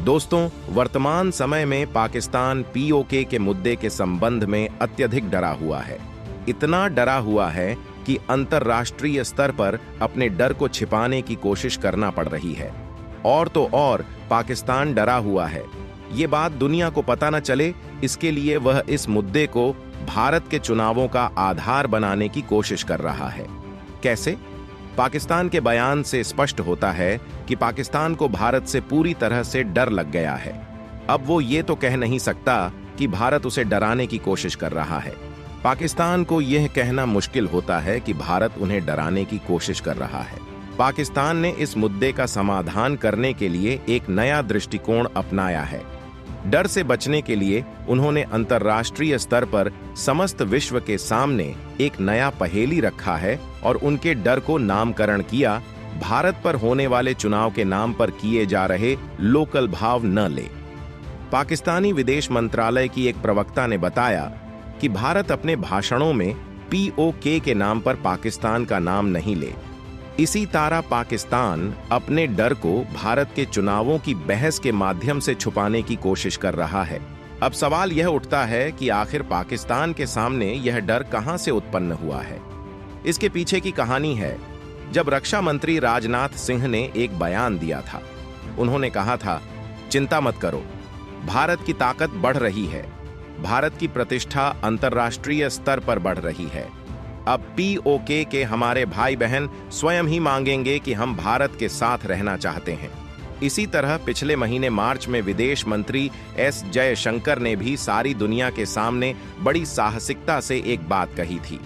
दोस्तों, वर्तमान समय में पाकिस्तान पीओके के मुद्दे के संबंध में अत्यधिक डरा हुआ है। इतना डरा हुआ है कि अंतर्राष्ट्रीय स्तर पर अपने डर को छिपाने की कोशिश करना पड़ रही है। और तो और पाकिस्तान डरा हुआ है, ये बात दुनिया को पता न चले, इसके लिए वह इस मुद्दे को भारत के चुनावों का आधार बनाने की कोशिश कर रहा है। कैसे? पाकिस्तान के बयान से स्पष्ट होता है कि पाकिस्तान को भारत से पूरी तरह से डर लग गया है। अब वो ये तो कह नहीं सकता कि भारत उसे डराने की कोशिश कर रहा है। पाकिस्तान को यह कहना मुश्किल होता है कि भारत उन्हें डराने की कोशिश कर रहा है। पाकिस्तान ने इस मुद्दे का समाधान करने के लिए एक नया दृष्टिकोण अपनाया है। डर से बचने के लिए उन्होंने अंतर्राष्ट्रीय स्तर पर समस्त विश्व के सामने एक नया पहेली रखा है और उनके डर को नामकरण किया, भारत पर होने वाले चुनाव के नाम पर किए जा रहे लोकल भाव न ले। पाकिस्तानी विदेश मंत्रालय की एक प्रवक्ता ने बताया कि भारत अपने भाषणों में पीओके के नाम पर पाकिस्तान का नाम नहीं ले। इसी तरह पाकिस्तान अपने डर को भारत के चुनावों की बहस के माध्यम से छुपाने की कोशिश कर रहा है। अब सवाल यह उठता है कि आखिर पाकिस्तान के सामने यह डर कहां से उत्पन्न हुआ है। इसके पीछे की कहानी है, जब रक्षा मंत्री राजनाथ सिंह ने एक बयान दिया था। उन्होंने कहा था, चिंता मत करो, भारत की ताकत बढ़ रही है, भारत की प्रतिष्ठा अंतर्राष्ट्रीय स्तर पर बढ़ रही है। अब पीओके के हमारे भाई बहन स्वयं ही मांगेंगे कि हम भारत के साथ रहना चाहते हैं। इसी तरह पिछले महीने मार्च में विदेश मंत्री एस जयशंकर ने भी सारी दुनिया के सामने बड़ी साहसिकता से एक बात कही थी।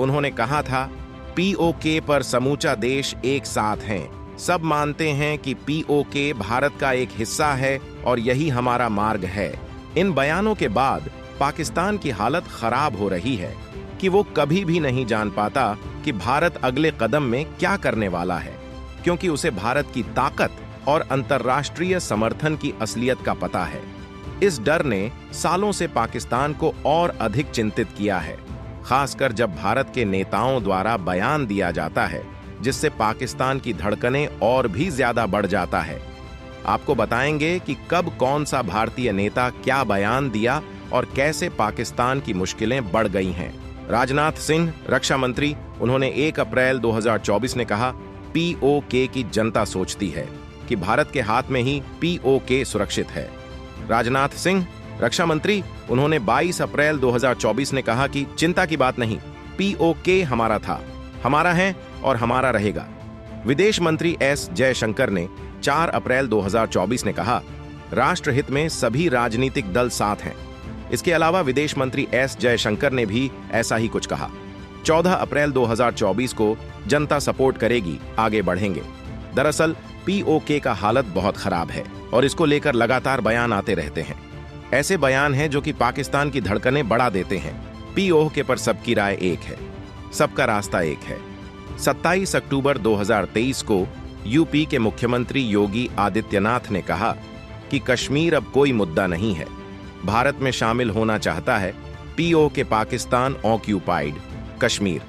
उन्होंने कहा था, पीओके पर समूचा देश एक साथ हैं। सब मानते हैं कि पीओके भारत का एक हिस्सा है और यही हमारा मार्ग है। इन बयानों के बाद पाकिस्तान की हालत खराब हो रही है कि वो कभी भी नहीं जान पाता कि भारत अगले कदम में क्या करने वाला है, क्योंकि उसे भारत की ताकत और अंतर्राष्ट्रीय समर्थन की असलियत का पता है। इस डर ने सालों से पाकिस्तान को और अधिक चिंतित किया है, खासकर जब भारत के नेताओं द्वारा बयान दिया जाता है, जिससे पाकिस्तान की धड़कनें और भी ज्यादा बढ़ जाता है। आपको बताएंगे कि कब कौन सा भारतीय नेता क्या बयान दिया और कैसे पाकिस्तान की मुश्किलें बढ़ गई हैं। राजनाथ सिंह, रक्षा मंत्री, उन्होंने 1 अप्रैल 2024 ने कहा, पीओके की जनता सोचती है कि भारत के हाथ में ही पीओके सुरक्षित है। राजनाथ सिंह, रक्षा मंत्री, उन्होंने 22 अप्रैल 2024 ने कहा कि चिंता की बात नहीं, पीओके हमारा था, हमारा है और हमारा रहेगा। विदेश मंत्री एस जयशंकर ने 4 अप्रैल 2024 ने कहा, राष्ट्रहित में सभी राजनीतिक दल साथ हैं। इसके अलावा विदेश मंत्री एस जयशंकर ने भी ऐसा ही कुछ कहा। 14 अप्रैल 2024 को जनता सपोर्ट करेगी, आगे बढ़ेंगे। दरअसल पीओके का हालत बहुत खराब है और इसको लेकर लगातार बयान आते रहते हैं। ऐसे बयान हैं जो कि पाकिस्तान की धड़कनें बढ़ा देते हैं। पीओके पर सबकी राय एक है, सबका रास्ता एक है। 27 अक्टूबर 2023 को यूपी के मुख्यमंत्री योगी आदित्यनाथ ने कहा कि कश्मीर अब कोई मुद्दा नहीं है, भारत में शामिल होना चाहता है पीओके, पाकिस्तान ऑक्यूपाइड कश्मीर।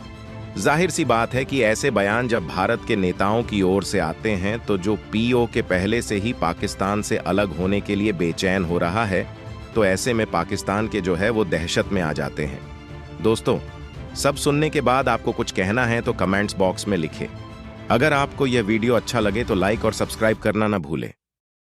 जाहिर सी बात है कि ऐसे बयान जब भारत के नेताओं की ओर से आते हैं तो जो पीओके पहले से ही पाकिस्तान से अलग होने के लिए बेचैन हो रहा है, तो ऐसे में पाकिस्तान के जो है वो दहशत में आ जाते हैं। दोस्तों, सब सुनने के बाद आपको कुछ कहना है तो कमेंट्स बॉक्स में लिखें। अगर आपको यह वीडियो अच्छा लगे तो लाइक और सब्सक्राइब करना ना भूलें।